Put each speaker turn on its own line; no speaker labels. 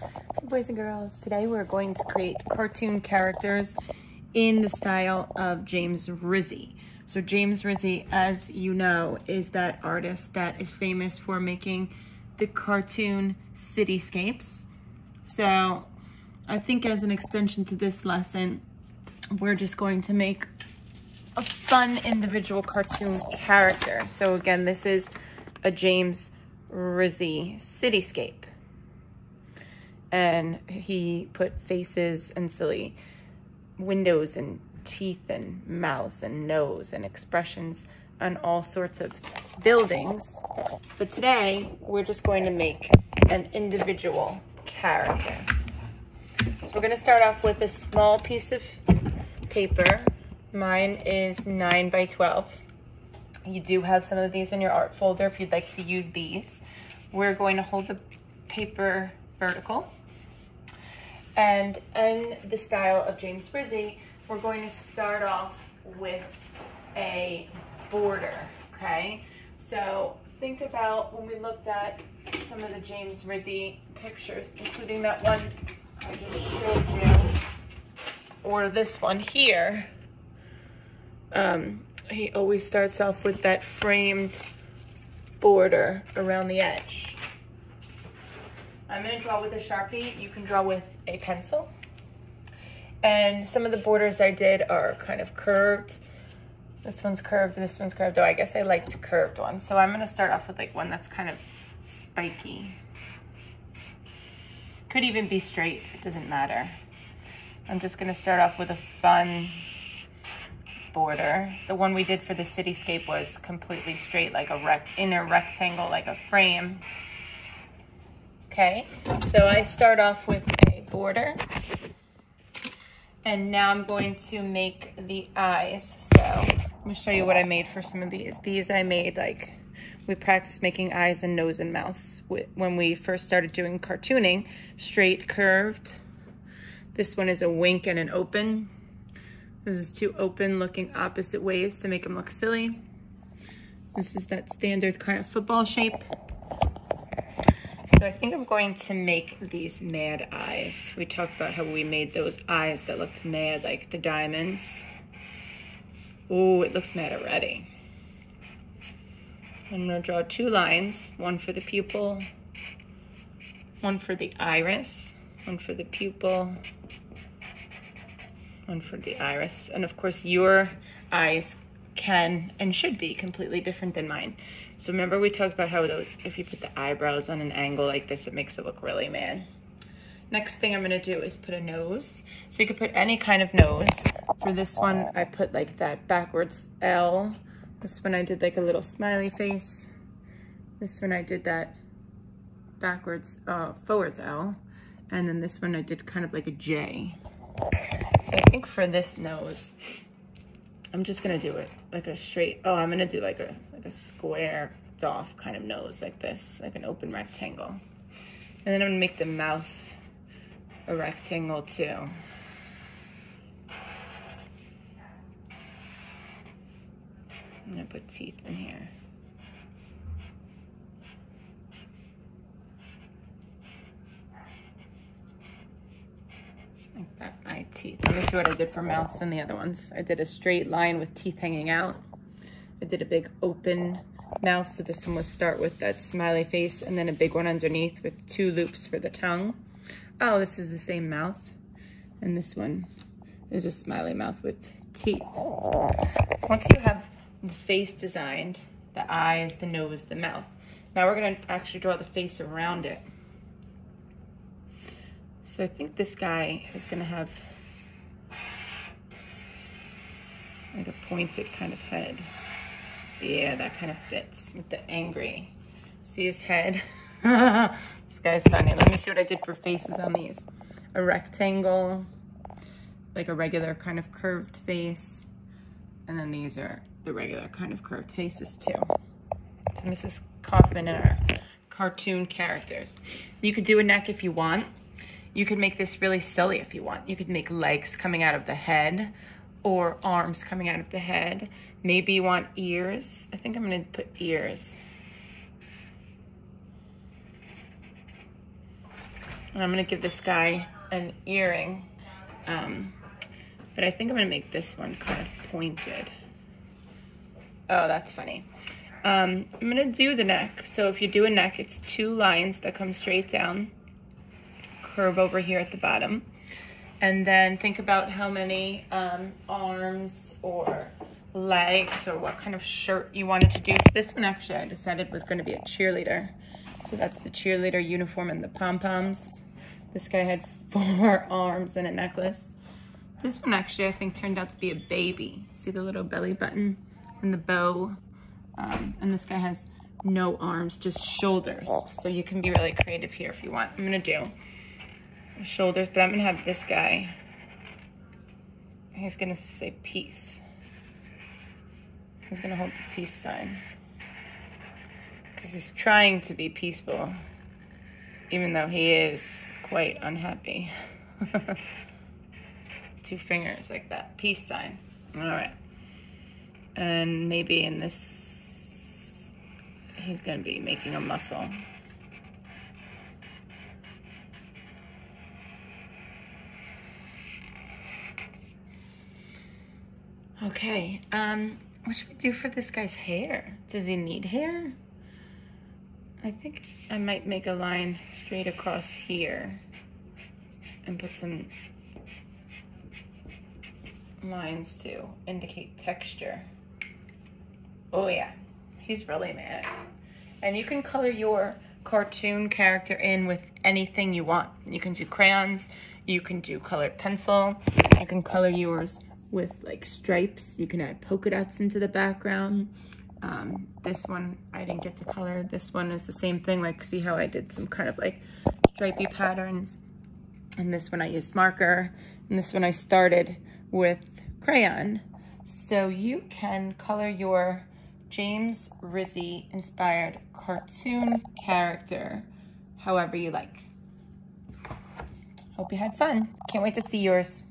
Hey boys and girls, today we're going to create cartoon characters in the style of James Rizzi. So James Rizzi, as you know, is that artist that is famous for making the cartoon cityscapes. So I think as an extension to this lesson, we're just going to make a fun individual cartoon character. So again, this is a James Rizzi cityscape. And he put faces and silly windows and teeth and mouths and nose and expressions on all sorts of buildings. But today, we're just going to make an individual character. So we're gonna start off with a small piece of paper. Mine is 9 by 12. You do have some of these in your art folder if you'd like to use these. We're going to hold the paper vertical. And in the style of James Rizzi, we're going to start off with a border, okay? So think about when we looked at some of the James Rizzi pictures, including that one I just showed you, or this one here. He always starts off with that framed border around the edge. I'm going to draw with a Sharpie. You can draw with a pencil. And some of the borders I did are kind of curved. This one's curved, this one's curved. Oh, I guess I liked curved ones. So I'm going to start off with like one that's kind of spiky. Could even be straight, it doesn't matter. I'm just going to start off with a fun border. The one we did for the cityscape was completely straight, like a inner rectangle, like a frame. Okay, so I start off with a border, and now I'm going to make the eyes. So let me show you what I made for some of these. These I made, like, we practiced making eyes and nose and mouths when we first started doing cartooning. Straight, curved. This one is a wink and an open. This is two open looking opposite ways to make them look silly. This is that standard kind of football shape. So I think I'm going to make these mad eyes. We talked about how we made those eyes that looked mad, like the diamonds. Oh, it looks mad already. I'm gonna draw two lines, one for the pupil, one for the iris, one for the pupil, one for the iris. And of course your eyes can and should be completely different than mine. So remember we talked about how those, if you put the eyebrows on an angle like this, it makes it look really mad. Next thing I'm gonna do is put a nose. So you could put any kind of nose. For this one, I put like that backwards L. This one I did like a little smiley face. This one I did that backwards, forwards L. And then this one I did kind of like a J. So I think for this nose, I'm just gonna do it like a straight, I'm gonna do like a square off kind of nose like this, like an open rectangle. And then I'm gonna make the mouth a rectangle too. I'm gonna put teeth in here. Like that, eye teeth. Let me see what I did for mouths and the other ones. I did a straight line with teeth hanging out. I did a big open mouth, so this one will start with that smiley face and then a big one underneath with two loops for the tongue. Oh, this is the same mouth. And this one is a smiley mouth with teeth. Once you have the face designed, the eyes, the nose, the mouth, now we're gonna actually draw the face around it. So I think this guy is gonna have like a pointed kind of head. Yeah, that kind of fits with the angry. See his head? This guy's funny. Let me see what I did for faces on these. A rectangle, like a regular kind of curved face. And then these are the regular kind of curved faces too. So Mrs. Kaufman and our cartoon characters. You could do a neck if you want. You could make this really silly if you want. You could make legs coming out of the head or arms coming out of the head. Maybe you want ears. I think I'm gonna put ears. And I'm gonna give this guy an earring. But I think I'm gonna make this one kind of pointed. Oh, that's funny. I'm gonna do the neck. So if you do a neck, it's 2 lines that come straight down, curve over here at the bottom. And then think about how many arms or legs or what kind of shirt you wanted to do. So this one actually I decided was gonna be a cheerleader. So that's the cheerleader uniform and the pom-poms. This guy had 4 arms and a necklace. This one actually I think turned out to be a baby. See the little belly button and the bow? And this guy has no arms, just shoulders. So you can be really creative here if you want. I'm gonna do shoulders, but I'm gonna have this guy, he's gonna say peace. He's gonna hold the peace sign. Because he's trying to be peaceful, even though he is quite unhappy. 2 fingers like that, peace sign. All right. And maybe in this, he's gonna be making a muscle. Okay, what should we do for this guy's hair? Does he need hair? I think I might make a line straight across here and put some lines to indicate texture. Oh yeah, he's really mad. And you can color your cartoon character in with anything you want. You can do crayons, you can do colored pencil, you can color yours with like stripes. You can add polka dots into the background. This one I didn't get to color. This one is the same thing, like see how I did some kind of like stripey patterns. And this one I used marker. And this one I started with crayon. So you can color your James Rizzi inspired cartoon character however you like. Hope you had fun. Can't wait to see yours.